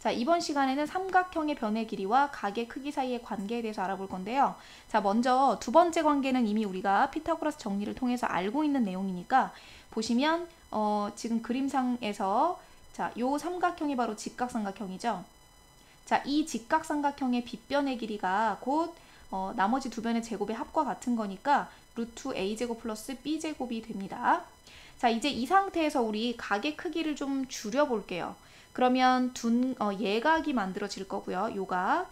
자, 이번 시간에는 삼각형의 변의 길이와 각의 크기 사이의 관계에 대해서 알아볼 건데요. 자, 먼저 두 번째 관계는 이미 우리가 피타고라스 정리를 통해서 알고 있는 내용이니까 보시면 지금 그림상에서 자, 요 삼각형이 바로 직각삼각형이죠. 자, 이 직각삼각형의 빗변의 길이가 곧 나머지 두 변의 제곱의 합과 같은 거니까 루트 a제곱 플러스 b제곱이 됩니다. 자, 이제 이 상태에서 우리 각의 크기를 좀 줄여볼게요. 그러면 예각이 만들어질 거고요. 요각.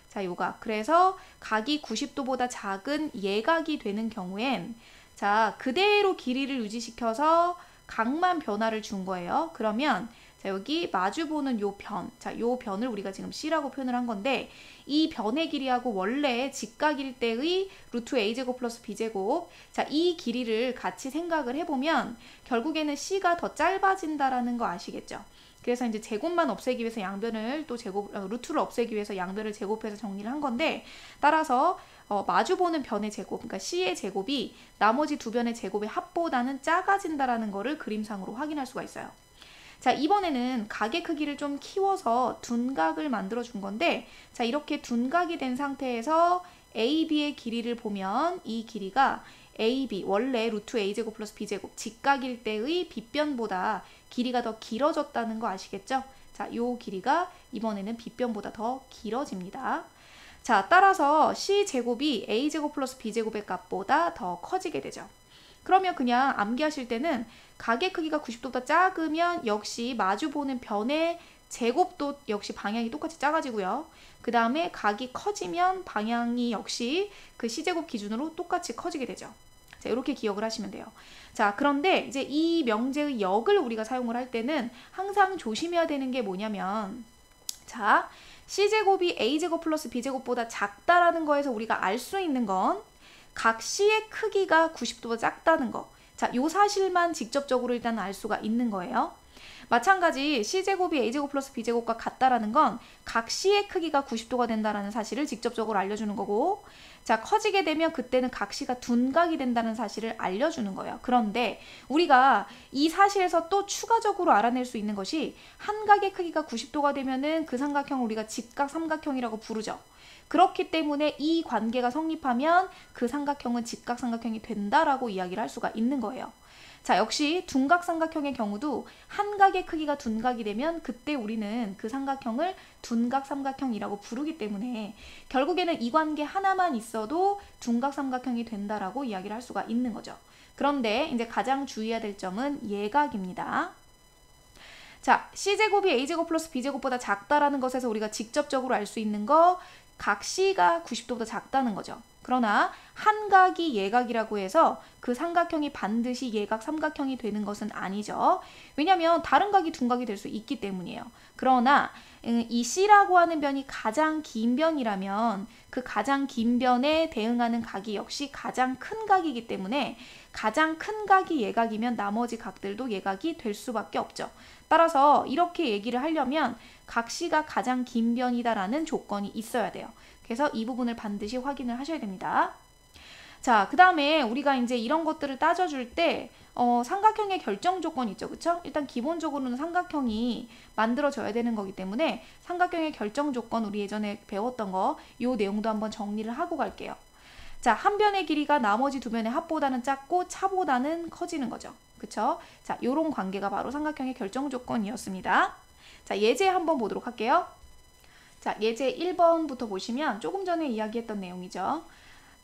자, 요각. 그래서 각이 90도보다 작은 예각이 되는 경우엔 자, 그대로 길이를 유지시켜서 각만 변화를 준 거예요. 그러면 자, 여기 마주보는 요 변. 자, 요 변을 우리가 지금 C라고 표현을 한 건데 이 변의 길이하고 원래 직각일 때의 루트 a제곱 플러스 b제곱. 자, 이 길이를 같이 생각을 해보면 결국에는 C가 더 짧아진다라는 거 아시겠죠? 그래서 이제 제곱만 없애기 위해서 양변을 또 루트를 없애기 위해서 양변을 제곱해서 정리를 한 건데 따라서 마주보는 변의 제곱, 그러니까 C의 제곱이 나머지 두 변의 제곱의 합보다는 작아진다라는 거를 그림상으로 확인할 수가 있어요. 자, 이번에는 각의 크기를 좀 키워서 둔각을 만들어 준 건데 자, 이렇게 둔각이 된 상태에서 AB의 길이를 보면 이 길이가 AB, 원래 루트 a제곱 플러스 b제곱, 직각일 때의 빗변보다 길이가 더 길어졌다는 거 아시겠죠? 자, 요 길이가 이번에는 빗변보다 더 길어집니다. 자, 따라서 C제곱이 a제곱 플러스 b제곱의 값보다 더 커지게 되죠. 그러면 그냥 암기하실 때는 각의 크기가 90도보다 작으면 역시 마주보는 변의 제곱도 역시 방향이 똑같이 작아지고요. 그 다음에 각이 커지면 방향이 역시 그 C제곱 기준으로 똑같이 커지게 되죠. 자, 이렇게 기억을 하시면 돼요. 자, 그런데 이제 이 명제의 역을 우리가 사용을 할 때는 항상 조심해야 되는 게 뭐냐면 자, C제곱이 a제곱 플러스 b제곱보다 작다라는 거에서 우리가 알 수 있는 건 각 C의 크기가 90도보다 작다는 거. 자, 요 사실만 직접적으로 일단 알 수가 있는 거예요. 마찬가지 C제곱이 a제곱 플러스 b제곱과 같다라는 건 각 C의 크기가 90도가 된다는 사실을 직접적으로 알려주는 거고 자, 커지게 되면 그때는 각 C가 둔각이 된다는 사실을 알려주는 거예요. 그런데 우리가 이 사실에서 또 추가적으로 알아낼 수 있는 것이 한 각의 크기가 90도가 되면은 그 삼각형을 우리가 직각삼각형이라고 부르죠. 그렇기 때문에 이 관계가 성립하면 그 삼각형은 직각삼각형이 된다라고 이야기를 할 수가 있는 거예요. 자, 역시 둔각삼각형의 경우도 한 각의 크기가 둔각이 되면 그때 우리는 그 삼각형을 둔각삼각형이라고 부르기 때문에 결국에는 이 관계 하나만 있어도 둔각삼각형이 된다라고 이야기를 할 수가 있는 거죠. 그런데 이제 가장 주의해야 될 점은 예각입니다. 자, C제곱이 a제곱 플러스 b제곱보다 작다라는 것에서 우리가 직접적으로 알 수 있는 거 각 C가 90도보다 작다는 거죠. 그러나 한 각이 예각이라고 해서 그 삼각형이 반드시 예각 삼각형이 되는 것은 아니죠. 왜냐하면 다른 각이 둔각이 될 수 있기 때문이에요. 그러나 이 C라고 하는 변이 가장 긴 변이라면 그 가장 긴 변에 대응하는 각이 역시 가장 큰 각이기 때문에 가장 큰 각이 예각이면 나머지 각들도 예각이 될 수밖에 없죠. 따라서 이렇게 얘기를 하려면 각 C가 가장 긴 변이다라는 조건이 있어야 돼요. 그래서 이 부분을 반드시 확인을 하셔야 됩니다. 자, 그 다음에 우리가 이제 이런 것들을 따져줄 때 삼각형의 결정 조건이 있죠. 그쵸? 일단 기본적으로는 삼각형이 만들어져야 되는 거기 때문에 삼각형의 결정 조건 우리 예전에 배웠던 거 이 내용도 한번 정리를 하고 갈게요. 자, 한 변의 길이가 나머지 두 변의 합보다는 작고 차보다는 커지는 거죠. 그쵸? 자, 요런 관계가 바로 삼각형의 결정 조건이었습니다. 자, 예제 한번 보도록 할게요. 자, 예제 1번부터 보시면 조금 전에 이야기했던 내용이죠.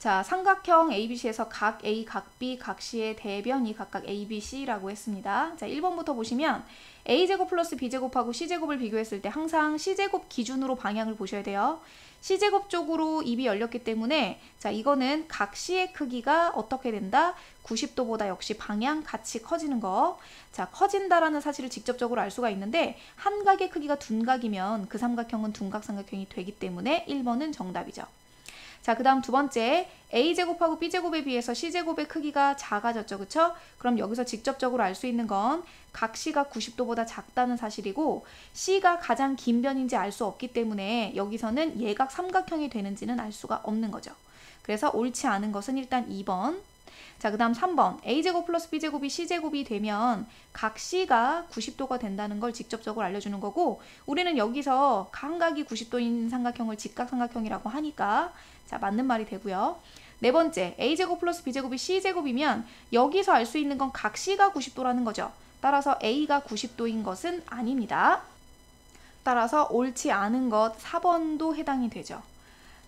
자, 삼각형 ABC에서 각 A, 각 B, 각 C의 대변이 각각 A, B, C라고 했습니다. 자, 1번부터 보시면 A제곱 플러스 B제곱하고 C제곱을 비교했을 때 항상 C제곱 기준으로 방향을 보셔야 돼요. C제곱 쪽으로 입이 열렸기 때문에 자, 이거는 각 C의 크기가 어떻게 된다? 90도보다 역시 방향 같이 커지는 거. 자, 커진다라는 사실을 직접적으로 알 수가 있는데 한 각의 크기가 둔각이면 그 삼각형은 둔각삼각형이 되기 때문에 1번은 정답이죠. 자, 그 다음 두 번째 A제곱하고 B제곱에 비해서 C제곱의 크기가 작아졌죠. 그쵸? 그럼 여기서 직접적으로 알 수 있는 건 각 C가 90도보다 작다는 사실이고 C가 가장 긴 변인지 알 수 없기 때문에 여기서는 예각 삼각형이 되는지는 알 수가 없는 거죠. 그래서 옳지 않은 것은 일단 2번. 자, 그 다음 3번. a제곱 플러스 b제곱이 c제곱이 되면 각 c가 90도가 된다는 걸 직접적으로 알려주는 거고, 우리는 여기서 감각이 90도인 삼각형을 직각삼각형이라고 하니까 자, 맞는 말이 되고요. 네 번째, a제곱 플러스 b제곱이 c제곱이면 여기서 알 수 있는 건 각 c가 90도라는 거죠. 따라서 a가 90도인 것은 아닙니다. 따라서 옳지 않은 것 4번도 해당이 되죠.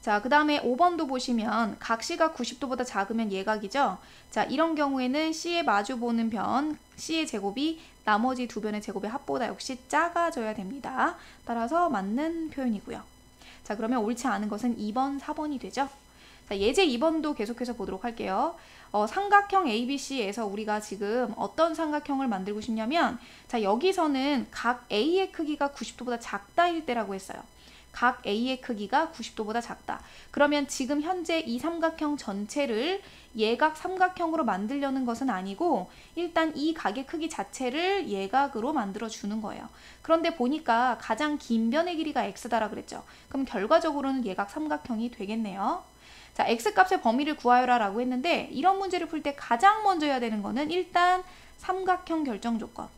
자, 그 다음에 5번도 보시면 각 C가 90도보다 작으면 예각이죠. 자, 이런 경우에는 C에 마주보는 변, C의 제곱이 나머지 두 변의 제곱의 합보다 역시 작아져야 됩니다. 따라서 맞는 표현이고요. 자, 그러면 옳지 않은 것은 2번, 4번이 되죠. 자, 예제 2번도 계속해서 보도록 할게요. 삼각형 ABC에서 우리가 지금 어떤 삼각형을 만들고 싶냐면, 자, 여기서는 각 A의 크기가 90도보다 작다일 때라고 했어요. 각 A의 크기가 90도보다 작다. 그러면 지금 현재 이 삼각형 전체를 예각 삼각형으로 만들려는 것은 아니고 일단 이 각의 크기 자체를 예각으로 만들어 주는 거예요. 그런데 보니까 가장 긴 변의 길이가 x다라 그랬죠. 그럼 결과적으로는 예각 삼각형이 되겠네요. 자, x값의 범위를 구하여라 라고 했는데 이런 문제를 풀 때 가장 먼저 해야 되는 거는 일단 삼각형 결정 조건.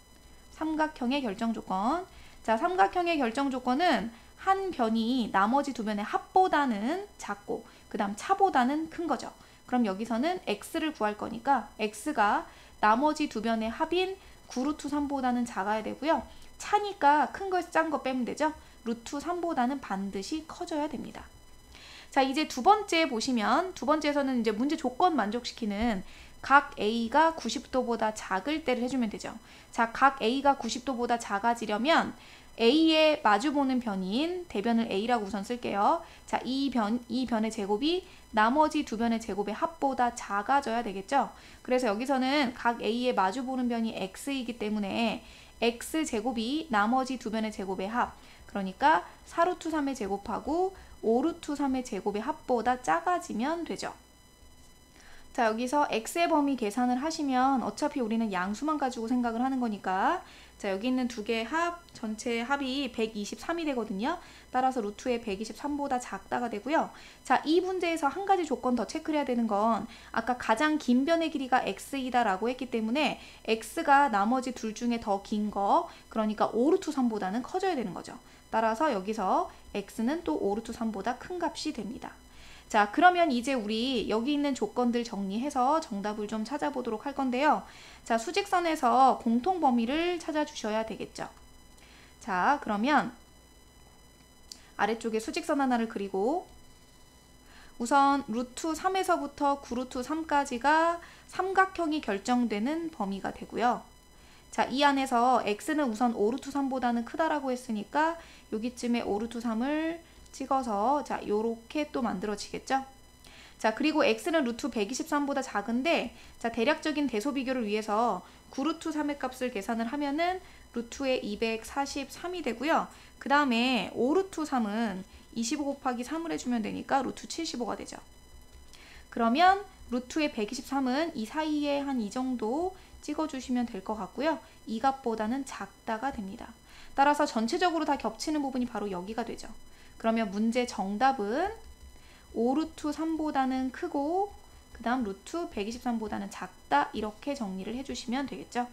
삼각형의 결정 조건. 자, 삼각형의 결정 조건은 한 변이 나머지 두 변의 합보다는 작고 그 다음 차보다는 큰 거죠. 그럼 여기서는 x를 구할 거니까 x가 나머지 두 변의 합인 9루트 3보다는 작아야 되고요. 차니까 큰 거에서 작은 거 빼면 되죠. 루트 3보다는 반드시 커져야 됩니다. 자, 이제 두 번째 보시면 두 번째에서는 이제 문제 조건 만족시키는 각 A가 90도보다 작을 때를 해주면 되죠. 자, 각 A가 90도보다 작아지려면 A에 마주보는 변인 대변을 A라고 우선 쓸게요. 자, 이 변의 제곱이 나머지 두 변의 제곱의 합보다 작아져야 되겠죠. 그래서 여기서는 각 A에 마주보는 변이 X이기 때문에 X제곱이 나머지 두 변의 제곱의 합, 그러니까 4루트 3의 제곱하고 5루트 3의 제곱의 합보다 작아지면 되죠. 자, 여기서 x의 범위 계산을 하시면 어차피 우리는 양수만 가지고 생각을 하는 거니까 자, 여기 있는 두 개의 합, 전체 합이 123이 되거든요. 따라서 루트의 123보다 작다가 되고요. 자, 이 문제에서 한 가지 조건 더 체크를 해야 되는 건 아까 가장 긴 변의 길이가 x이다 라고 했기 때문에 x가 나머지 둘 중에 더 긴 거, 그러니까 5루트 3보다는 커져야 되는 거죠. 따라서 여기서 x는 또 5루트 3보다 큰 값이 됩니다. 자, 그러면 이제 우리 여기 있는 조건들 정리해서 정답을 좀 찾아보도록 할 건데요. 자, 수직선에서 공통 범위를 찾아주셔야 되겠죠. 자, 그러면 아래쪽에 수직선 하나를 그리고 우선 루트 3에서부터 9루트 3까지가 삼각형이 결정되는 범위가 되고요. 자, 이 안에서 x는 우선 5루트 3보다는 크다라고 했으니까 여기쯤에 5루트 3을 찍어서 자, 요렇게 또 만들어지겠죠? 자, 그리고 x는 루트 123보다 작은데 자, 대략적인 대소 비교를 위해서 9루트 3의 값을 계산을 하면은 루트의 243이 되고요. 그 다음에 5루트 3은 25 곱하기 3을 해주면 되니까 루트 75가 되죠. 그러면 루트의 123은 이 사이에 한 이 정도 찍어주시면 될 것 같고요. 이 값보다는 작다가 됩니다. 따라서 전체적으로 다 겹치는 부분이 바로 여기가 되죠. 그러면 문제 정답은 5루트 3보다는 크고 그 다음 루트 123보다는 작다 이렇게 정리를 해주시면 되겠죠.